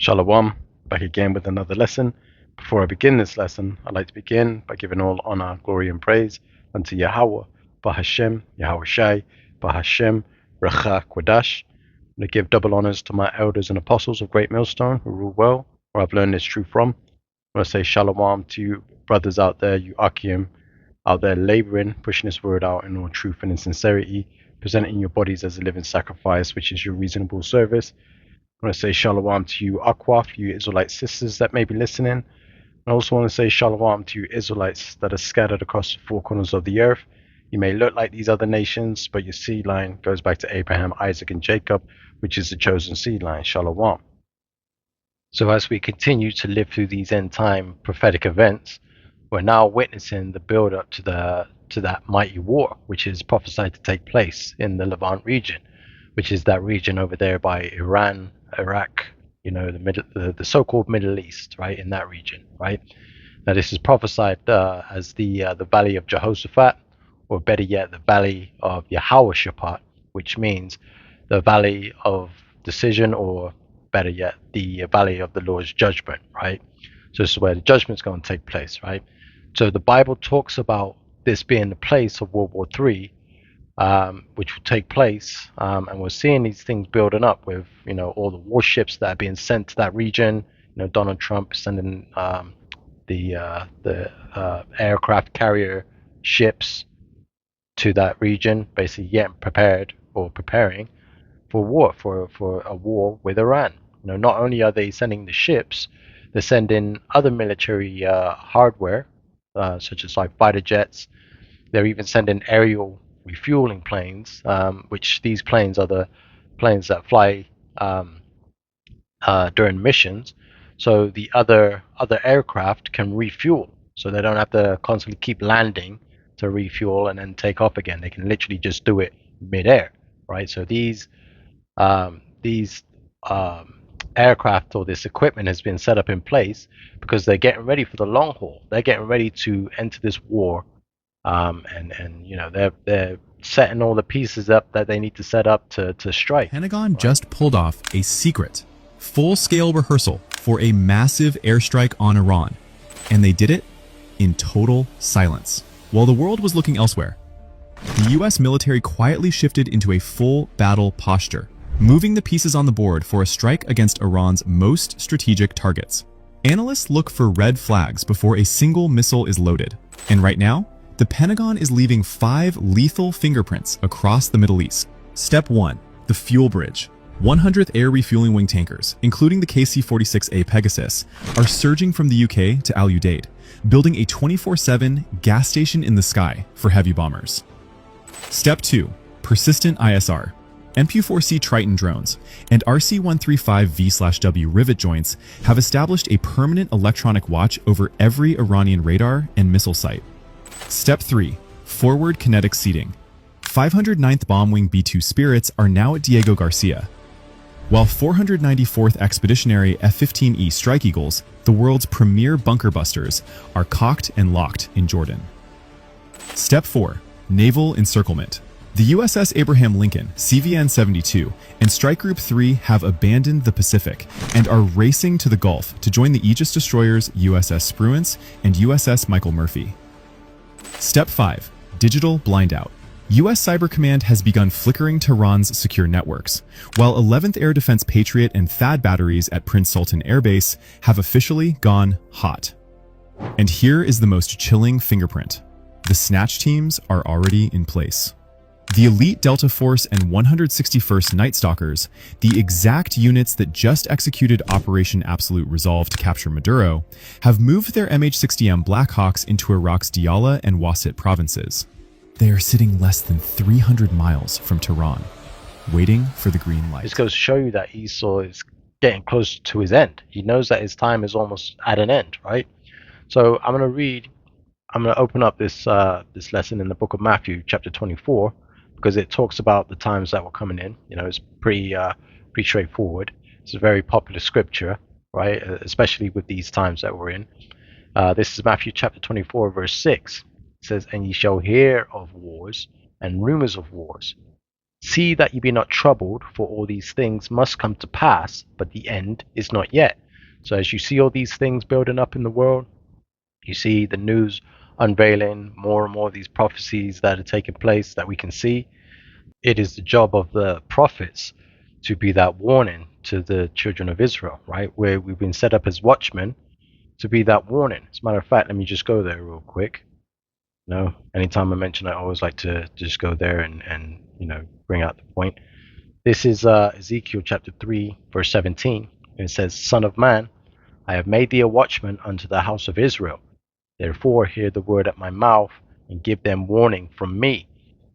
Shalom, back again with another lesson. Before I begin this lesson, I'd like to begin by giving all honor, glory, and praise unto Yahweh, Bahashem, Yahweh Shai, Bahashem, Racha, Kwadash. I'm going to give double honors to my elders and apostles of Great Millstone who rule well, where I've learned this truth from. I want to say shalom to you brothers out there, you Akim, out there laboring, pushing this word out in all truth and in sincerity, presenting your bodies as a living sacrifice, which is your reasonable service. I want to say shalom to you Akwaf, you Israelite sisters that may be listening. I also want to say shalom to you Israelites that are scattered across the four corners of the earth. You may look like these other nations, but your seed line goes back to Abraham, Isaac, and Jacob, which is the chosen seed line. Shalom. So as we continue to live through these end time prophetic events, we're now witnessing the build up to that mighty war, which is prophesied to take place in the Levant region, which is that region over there by Iran, Iraq, the so-called Middle East, right, in that region, right? Now this is prophesied as the Valley of Jehoshaphat, or better yet, the Valley of Yehoshaphat, which means the Valley of Decision, or better yet, the Valley of the Lord's Judgment, right? So this is where the judgment's going to take place, right? So the Bible talks about this being the place of World War III, which will take place, and we're seeing these things building up with all the warships that are being sent to that region. Donald Trump sending the aircraft carrier ships to that region, basically getting prepared or preparing for war, for a war with Iran. Not only are they sending the ships, they're sending other military hardware, such as like fighter jets. They're even sending aerial refueling planes, which these planes are the planes that fly during missions, so the other aircraft can refuel, so they don't have to constantly keep landing to refuel and then take off again. They can literally just do it mid-air, right? So these aircraft, or this equipment, has been set up in place because they're getting ready for the long haul. They're getting ready to enter this war, they're setting all the pieces up that they need to set up to strike. Pentagon just pulled off a secret, full-scale rehearsal for a massive airstrike on Iran, and they did it in total silence. While the world was looking elsewhere, the US military quietly shifted into a full battle posture, moving the pieces on the board for a strike against Iran's most strategic targets. Analysts look for red flags before a single missile is loaded, and right now, the Pentagon is leaving 5 lethal fingerprints across the Middle East. Step 1. The fuel bridge. 100th Air Refueling Wing tankers, including the KC-46A Pegasus, are surging from the UK to Al Udeid, building a 24/7 gas station in the sky for heavy bombers. Step 2. Persistent ISR. MQ-4C Triton drones and RC-135V/W rivet joints have established a permanent electronic watch over every Iranian radar and missile site. Step 3. Forward kinetic seeding. 509th Bomb Wing B-2 Spirits are now at Diego Garcia, while 494th Expeditionary F-15E Strike Eagles, the world's premier bunker busters, are cocked and locked in Jordan. Step 4. Naval encirclement. The USS Abraham Lincoln, CVN-72, and Strike Group 3 have abandoned the Pacific and are racing to the Gulf to join the Aegis destroyers USS Spruance and USS Michael Murphy. Step 5. Digital blindout. U.S. Cyber Command has begun flickering Tehran's secure networks, while 11th Air Defense Patriot and THAAD batteries at Prince Sultan Air Base have officially gone hot. And here is the most chilling fingerprint. The snatch teams are already in place. The Elite Delta Force and 161st Night Stalkers, the exact units that just executed Operation Absolute Resolve to capture Maduro, have moved their MH-60M Blackhawks into Iraq's Diyala and Wasit provinces. They are sitting less than 300 miles from Tehran, waiting for the green light. This goes to show you that Esau is getting close to his end. He knows that his time is almost at an end, right? So I'm going to open up this lesson in the book of Matthew, chapter 24, because it talks about the times that were coming in. It's pretty straightforward. It's a very popular scripture, right? Especially with these times that we're in. This is Matthew chapter 24, verse 6. It says, "And ye shall hear of wars and rumors of wars. See that ye be not troubled, for all these things must come to pass, but the end is not yet. So as you see all these things building up in the world, you see the news unveiling more and more of these prophecies that are taking place that we can see. It is the job of the prophets to be that warning to the children of Israel, right? Where we've been set up as watchmen to be that warning. As a matter of fact, let me just go there real quick. Anytime I mention it, I always like to just go there and bring out the point. This is Ezekiel chapter 3, verse 17. It says, Son of man, I have made thee a watchman unto the house of Israel. Therefore hear the word at my mouth, and give them warning from me.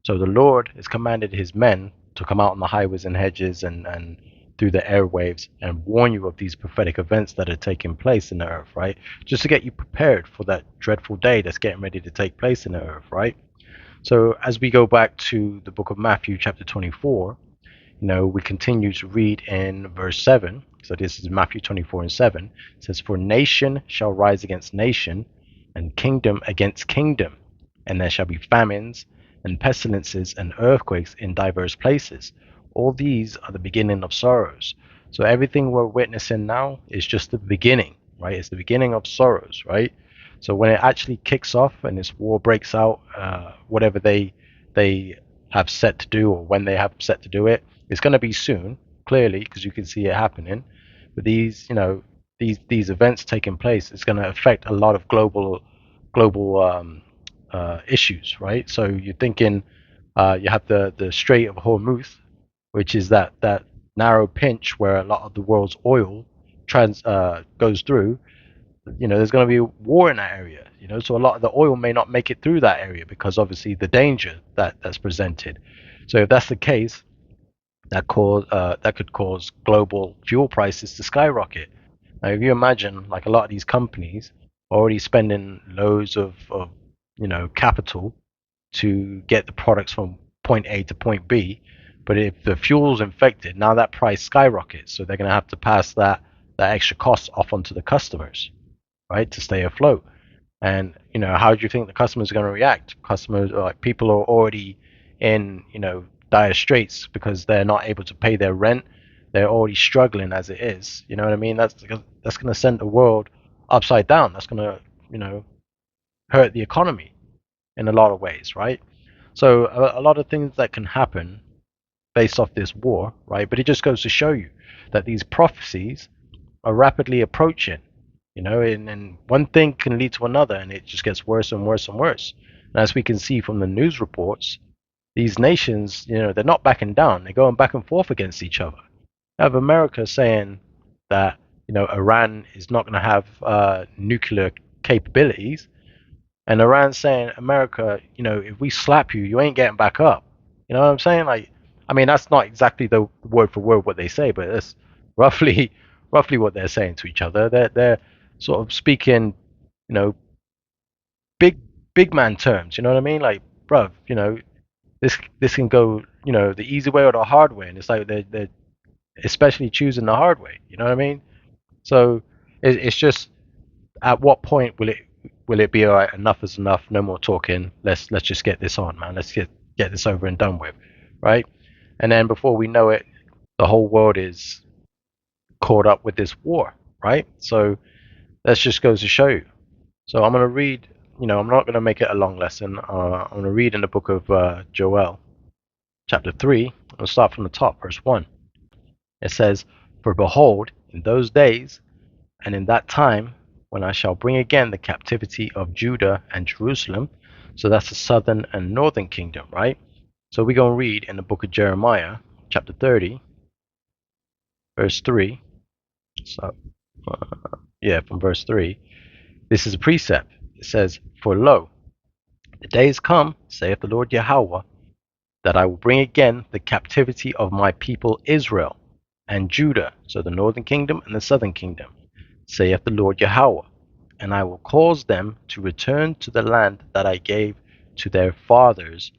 So the Lord has commanded his men to come out on the highways and hedges and through the airwaves and warn you of these prophetic events that are taking place in the earth, right? Just to get you prepared for that dreadful day that's getting ready to take place in the earth, right? So as we go back to the book of Matthew chapter 24, we continue to read in verse 7. So this is Matthew 24 and 7. It says, For nation shall rise against nation, and kingdom against kingdom, and there shall be famines and pestilences and earthquakes in diverse places. All these are the beginning of sorrows. So everything we're witnessing now is just the beginning, right? It's the beginning of sorrows, right? So when it actually kicks off and this war breaks out, whatever they have set to do, or when they have set to do it, it's going to be soon, clearly, because you can see it happening. But these events taking place, it's going to affect a lot of global issues, right? So you're thinking you have the Strait of Hormuz, which is that narrow pinch where a lot of the world's oil trans goes through. There's going to be a war in that area. So a lot of the oil may not make it through that area because obviously the danger that's presented. So if that's the case, that could cause global fuel prices to skyrocket. Now, if you imagine, like a lot of these companies are already spending loads of capital to get the products from point A to point B, but if the fuel's infected, now that price skyrockets. So they're going to have to pass that extra cost off onto the customers, right, to stay afloat. And how do you think the customers are going to react? Customers, like, people are already in dire straits because they're not able to pay their rent. They're already struggling as it is. You know what I mean? That's going to send the world upside down. That's going to hurt the economy in a lot of ways, right? So a lot of things that can happen based off this war, right? But it just goes to show you that these prophecies are rapidly approaching, and one thing can lead to another, and it just gets worse and worse and worse. And as we can see from the news reports, these nations, they're not backing down. They're going back and forth against each other. You have America saying that, Iran is not going to have nuclear capabilities, and Iran saying, America, if we slap you, you ain't getting back up. You know what I'm saying? Like, I mean, that's not exactly the word for word what they say, but it's roughly, roughly what they're saying to each other. They're sort of speaking, you know, big, big man terms. You know what I mean? Like, bruv, this can go, the easy way or the hard way, and it's like they're especially choosing the hard way. You know what I mean? So it's just, at what point will it be all right? Enough is enough. No more talking. Let's just get this on, man. Let's get this over and done with, right? And then before we know it, the whole world is caught up with this war, right? So that just goes to show you. So I'm gonna read. I'm not gonna make it a long lesson. I'm gonna read in the book of Joel, chapter 3. I'll start from the top, verse 1. It says, "For behold, in those days and in that time, when I shall bring again the captivity of Judah and Jerusalem," so that's the southern and northern kingdom, right? So we're going to read in the book of Jeremiah, chapter 30, verse 3. So, from verse 3. This is a precept. It says, "For lo, the days come, saith the Lord Yahweh, that I will bring again the captivity of my people Israel and Judah," so the northern kingdom and the southern kingdom, "saith the Lord Yahweh, and I will cause them to return to the land that I gave to their fathers,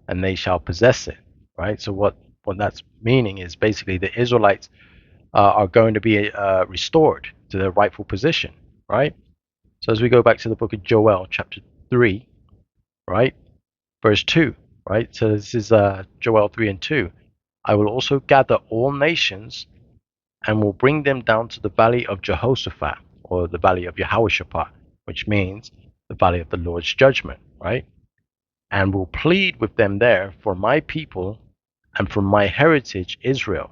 and they shall possess it." Right? So what that's meaning is basically the Israelites are going to be restored to their rightful position, right? So as we go back to the book of Joel, chapter 3, right, verse 2, right? So this is Joel 3 and 2. I will also gather all nations and will bring them down to the valley of Jehoshaphat, or the valley of Jehoshaphat, which means the valley of the Lord's judgment, right? And will plead with them there for my people and for my heritage Israel,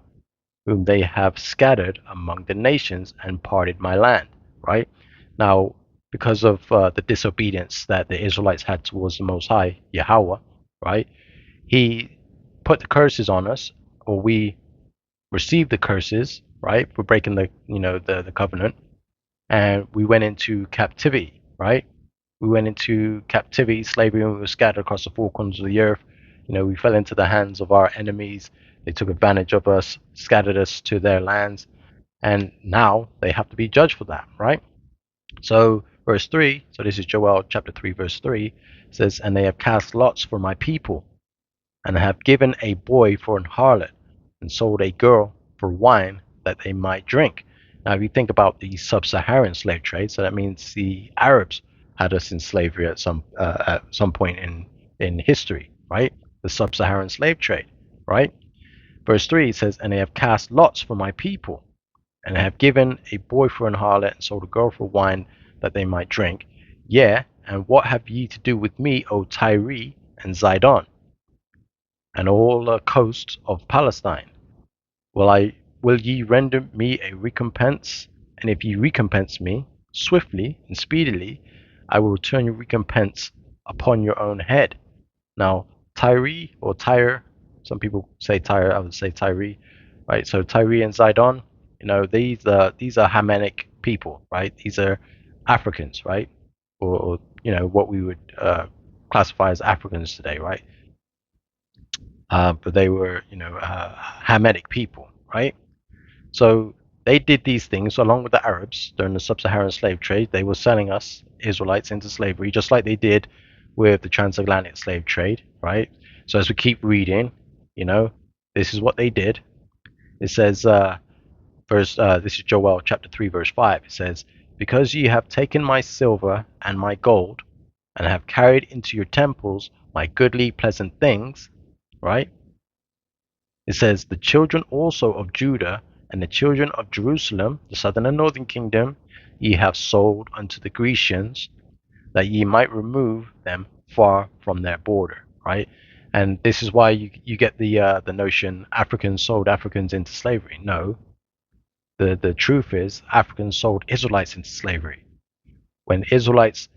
whom they have scattered among the nations and parted my land, right? Now, because of the disobedience that the Israelites had towards the Most High, Yahweh, right? He put the curses on us, or we received the curses, right, for breaking the covenant, and we went into captivity, right? We went into captivity, slavery, and we were scattered across the four corners of the earth. We fell into the hands of our enemies. They took advantage of us, scattered us to their lands, and now they have to be judged for that, right? So, verse 3, so this is Joel chapter 3, verse 3, says, "And they have cast lots for my people, and have given a boy for an harlot, and sold a girl for wine that they might drink." Now, if you think about the sub-Saharan slave trade, so that means the Arabs had us in slavery at some point in history, right? The sub-Saharan slave trade, right? Verse 3 says, "And they have cast lots for my people, and have given a boy for an harlot, and sold a girl for wine that they might drink. Yeah, and what have ye to do with me, O Tyre and Zidon, and all the coasts of Palestine? Will ye render me a recompense? And if ye recompense me swiftly and speedily, I will return your recompense upon your own head." Now, Tyre or Tyre, some people say Tyre, I would say Tyre, right? So Tyre and Zidon, these are Hamitic people, right? These are Africans, right? Or what we would classify as Africans today, right? But they were, Hamitic people, right? So they did these things along with the Arabs during the sub-Saharan slave trade. They were selling us Israelites into slavery, just like they did with the transatlantic slave trade, right? So as we keep reading, this is what they did. It says, this is Joel chapter 3, verse 5. It says, "Because ye have taken my silver and my gold, and have carried into your temples my goodly pleasant things," right? It says, "The children also of Judah and the children of Jerusalem, the southern and northern kingdom, ye have sold unto the Grecians, that ye might remove them far from their border," right? And this is why you get the notion Africans sold Africans into slavery. No, the truth is Africans sold Israelites into slavery. When Israelites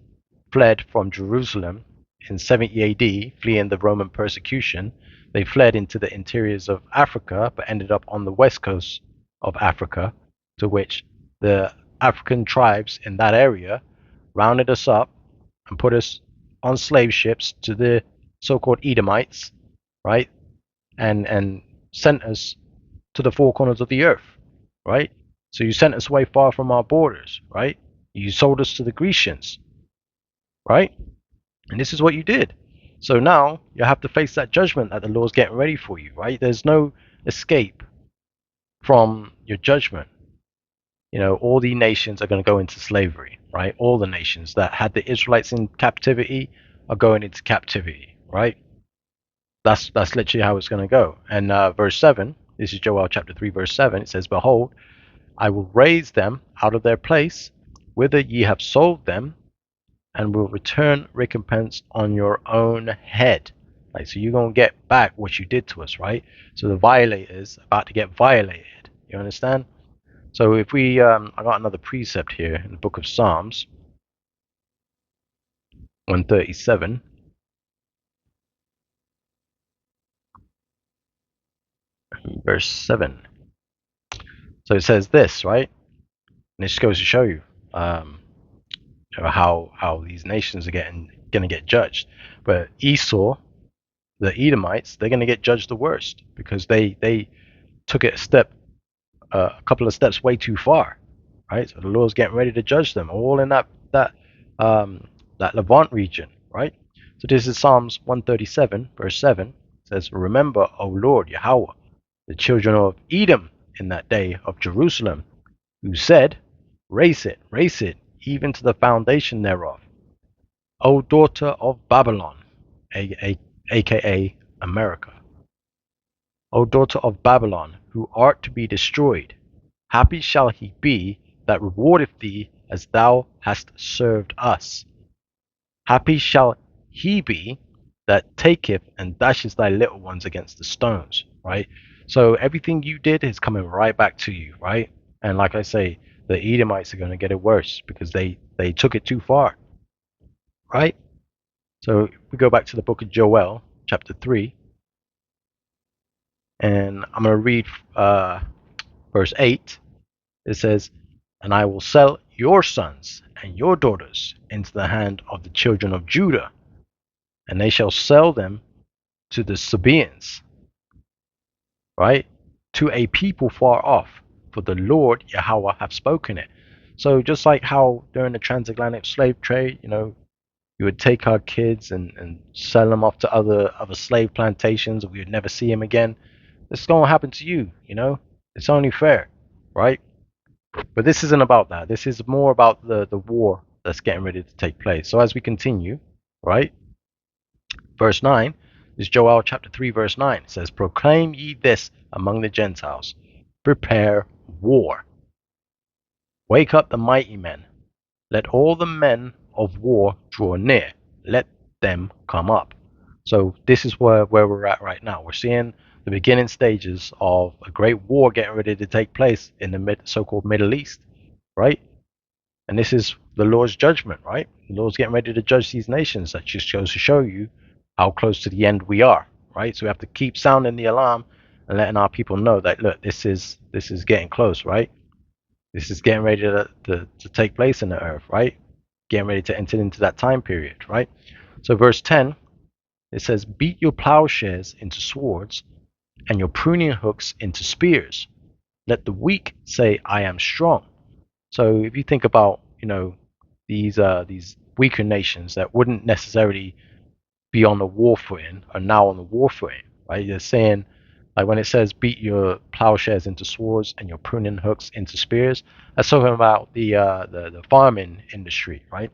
fled from Jerusalem in 70 AD, fleeing the Roman persecution, they fled into the interiors of Africa, but ended up on the west coast of Africa, to which the African tribes in that area rounded us up and put us on slave ships to the so-called Edomites, right? And sent us to the four corners of the earth, right? So you sent us away far from our borders, right? You sold us to the Grecians, right? And this is what you did. So now you have to face that judgment that the Lord's getting ready for you, right? There's no escape from your judgment. All the nations are going to go into slavery, right? All the nations that had the Israelites in captivity are going into captivity, right? That's literally how it's going to go. And verse 7, this is Joel chapter 3, verse 7, it says, "Behold, I will raise them out of their place, whither ye have sold them, and will return recompense on your own head." Like, so you're going to get back what you did to us, right? So the violators about to get violated. You understand? So if we, I got another precept here in the book of Psalms 137. Verse 7. So it says this, right? And this goes to show you, how these nations are going to get judged. But Esau, the Edomites, they're going to get judged the worst because they took it a couple of steps way too far, right? So the Lord's getting ready to judge them, all in that Levant region, right? So this is Psalms 137, verse 7. It says, "Remember, O Lord Yahweh, the children of Edom in that day of Jerusalem, who said, raise it, even to the foundation thereof. O daughter of Babylon," aka America. O daughter of Babylon, who art to be destroyed, happy shall he be that rewardeth thee as thou hast served us. Happy shall he be that taketh and dashes thy little ones against the stones, right? So everything you did is coming right back to you, right? And like I say, the Edomites are going to get it worse because they took it too far, right? So if we go back to the book of Joel, chapter 3, and I'm going to read verse 8. It says, "And I will sell your sons and your daughters into the hand of the children of Judah, and they shall sell them to the Sabaeans," right? "To a people far off, for the Lord Yahweh hath spoken it." So just like how during the transatlantic slave trade, you would take our kids and sell them off to other slave plantations, and we would never see them again. This is going to happen to you, It's only fair, right? But this isn't about that. This is more about the war that's getting ready to take place. So as we continue, right? Verse 9 is Joel chapter 3, verse 9. It says, "Proclaim ye this among the Gentiles, prepare war. Wake up the mighty men. Let all the men of war draw near. Let them come up." So this is where we're at right now. We're seeing the beginning stages of a great war getting ready to take place in the so-called Middle East, right? And this is the Lord's judgment, right? The Lord's getting ready to judge these nations. That just goes to show you how close to the end we are, right? So we have to keep sounding the alarm and letting our people know that, look, this is getting close, right? This is getting ready to take place in the earth, right? Getting ready to enter into that time period, right? So verse 10, it says, "Beat your plowshares into swords and your pruning hooks into spears. Let the weak say, I am strong." So if you think about, these weaker nations that wouldn't necessarily be on the war footing are now on the war footing, right? They're saying, like when it says beat your plowshares into swords and your pruning hooks into spears, that's talking about the farming industry, right?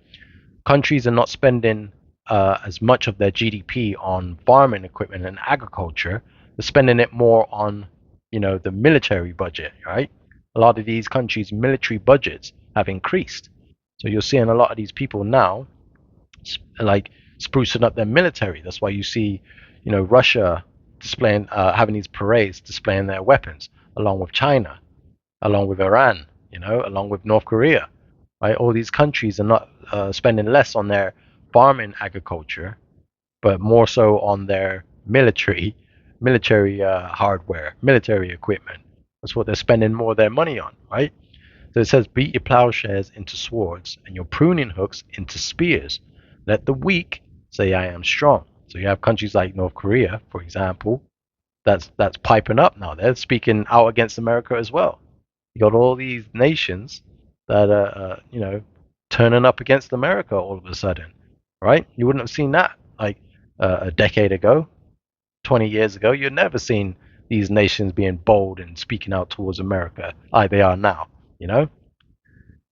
Countries are not spending as much of their GDP on farming equipment and agriculture. They're spending it more on, the military budget, right? A lot of these countries' military budgets have increased. So you're seeing a lot of these people now, like sprucing up their military. That's why you see, Russia displaying, having these parades displaying their weapons, along with China, along with Iran, along with North Korea, right? All these countries are not spending less on their farming agriculture, but more so on their military hardware, military equipment. That's what they're spending more of their money on, right? So it says, "Beat your plowshares into swords and your pruning hooks into spears. Let the weak say, I am strong." So you have countries like North Korea, for example, that's piping up now. They're speaking out against America as well. You got all these nations that are, turning up against America all of a sudden, right? You wouldn't have seen that like a decade ago, 20 years ago. You'd never seen these nations being bold and speaking out towards America like they are now. It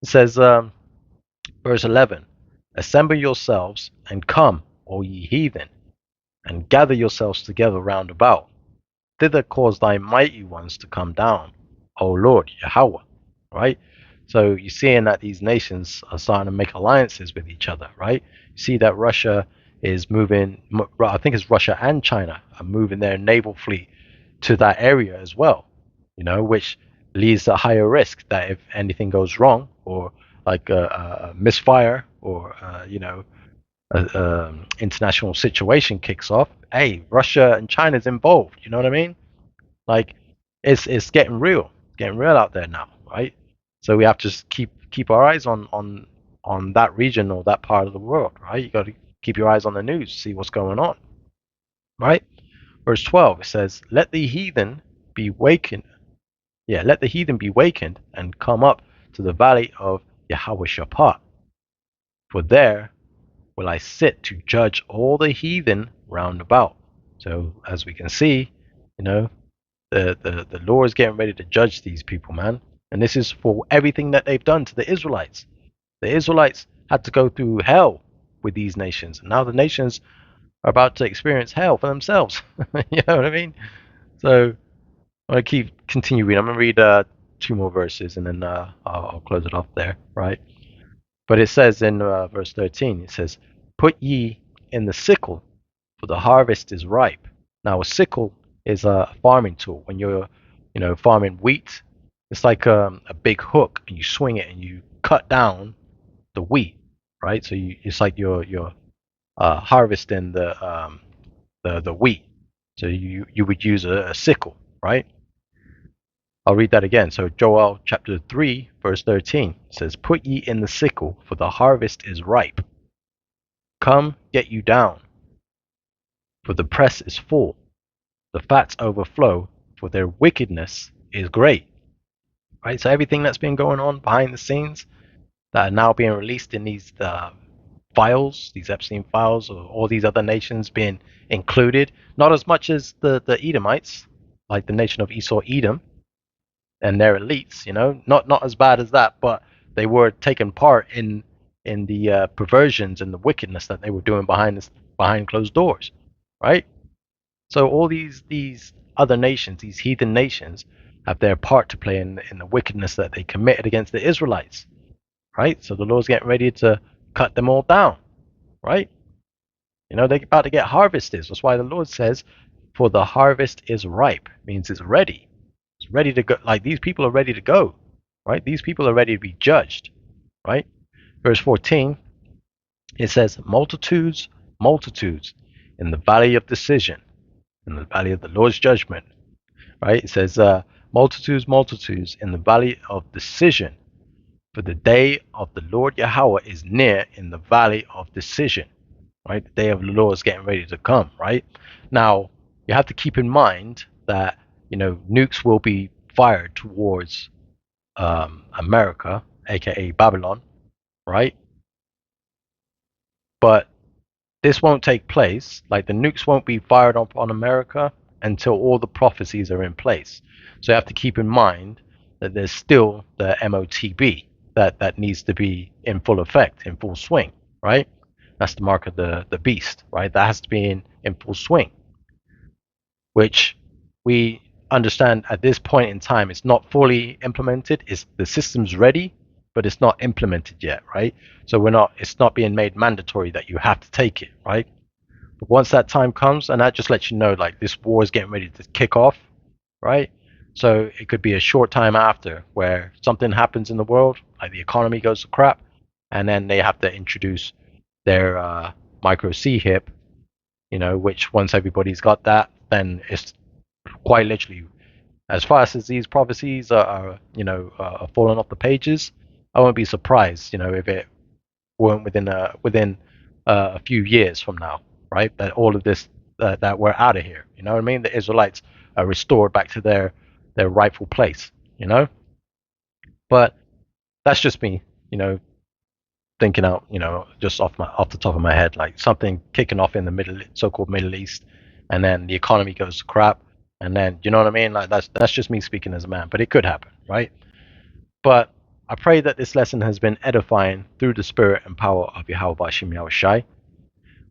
says, verse 11, "Assemble yourselves and come, all ye heathen, and gather yourselves together round about. Thither cause thy mighty ones to come down, O Lord Yahweh." Right? So you're seeing that these nations are starting to make alliances with each other, right? You see that Russia is moving, I think it's Russia and China are moving their naval fleet to that area as well, which leads to a higher risk that if anything goes wrong or like a misfire or, international situation kicks off, hey, Russia and China's involved. You know what I mean? Like, it's getting real out there now, right? So we have to just keep our eyes on that region or that part of the world, right? You got to keep your eyes on the news, see what's going on, right? Verse 12, it says, "Let the heathen be wakened." Yeah, "Let the heathen be wakened and come up to the valley of Yahweh, for there will I sit to judge all the heathen round about." So as we can see, you know, the Lord is getting ready to judge these people, man. And this is for everything that they've done to the Israelites. The Israelites had to go through hell with these nations. And now the nations are about to experience hell for themselves. You know what I mean? So I'm gonna continue reading. I'm gonna read two more verses and then I'll close it off there, right? But it says in verse 13, it says, "Put ye in the sickle, for the harvest is ripe." Now, a sickle is a farming tool. When you're, farming wheat, it's like a big hook, and you swing it and you cut down the wheat, right? So it's like you're harvesting the wheat. So you would use a sickle, right? I'll read that again. So Joel chapter 3, verse 13 says, "Put ye in the sickle, for the harvest is ripe. Come, get you down, for the press is full. The fats overflow, for their wickedness is great." Right? So everything that's been going on behind the scenes that are now being released in these files, these Epstein files, or all these other nations being included, not as much as the Edomites, like the nation of Esau, Edom, and their elites, not as bad as that, but they were taking part in the perversions and the wickedness that they were doing behind closed doors, right? So all these other nations, these heathen nations, have their part to play in the wickedness that they committed against the Israelites, right? So the Lord's getting ready to cut them all down, right? They're about to get harvested. That's why the Lord says, "For the harvest is ripe," means it's ready. It's ready to go. Like these people are ready to go, right? These people are ready to be judged, right? Verse 14, it says, "Multitudes, multitudes in the valley of decision, in the valley of the Lord's judgment," right? It says, "Multitudes, multitudes in the valley of decision, for the day of the Lord Yahweh is near in the valley of decision," right? The day of the Lord is getting ready to come, right? Now, you have to keep in mind that, nukes will be fired towards America, aka Babylon, right? But this won't take place. Like the nukes won't be fired up on America until all the prophecies are in place. So you have to keep in mind that there's still the MOTB that needs to be in full effect, in full swing, right? That's the mark of the beast, right? That has to be in full swing, which we understand at this point in time it's not fully implemented. It's the system's ready, but it's not implemented yet, right? So it's not being made mandatory that you have to take it, right? But once that time comes, and that just lets you know, like, this war is getting ready to kick off, right? So it could be a short time after where something happens in the world, like the economy goes to crap, and then they have to introduce their micro C hip, which once everybody's got that, then it's quite literally, as fast as these prophecies are falling off the pages, I won't be surprised, if it weren't within a few years from now, right? That all of this that we're out of here. You know what I mean? The Israelites are restored back to their rightful place. But that's just me, thinking out, just off the top of my head, like something kicking off in the so-called Middle East, and then the economy goes to crap, and then you know what I mean? Like that's just me speaking as a man, but it could happen, right? But I pray that this lesson has been edifying through the spirit and power of Yahweh Bashim Yahushai. I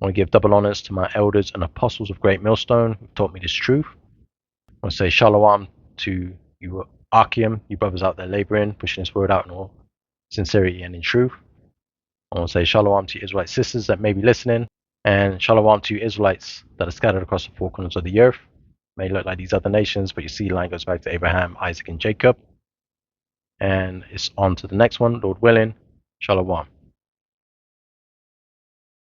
want to give double honors to my elders and apostles of Great Millstone who've taught me this truth. I want to say shalom to you, Akim, you brothers out there laboring, pushing this word out in all sincerity and in truth. I want to say shalom to Israelite sisters that may be listening, and shalom to Israelites that are scattered across the four corners of the earth. May look like these other nations, but your seed line goes back to Abraham, Isaac, and Jacob. And it's on to the next one, Lord willing. Shalom.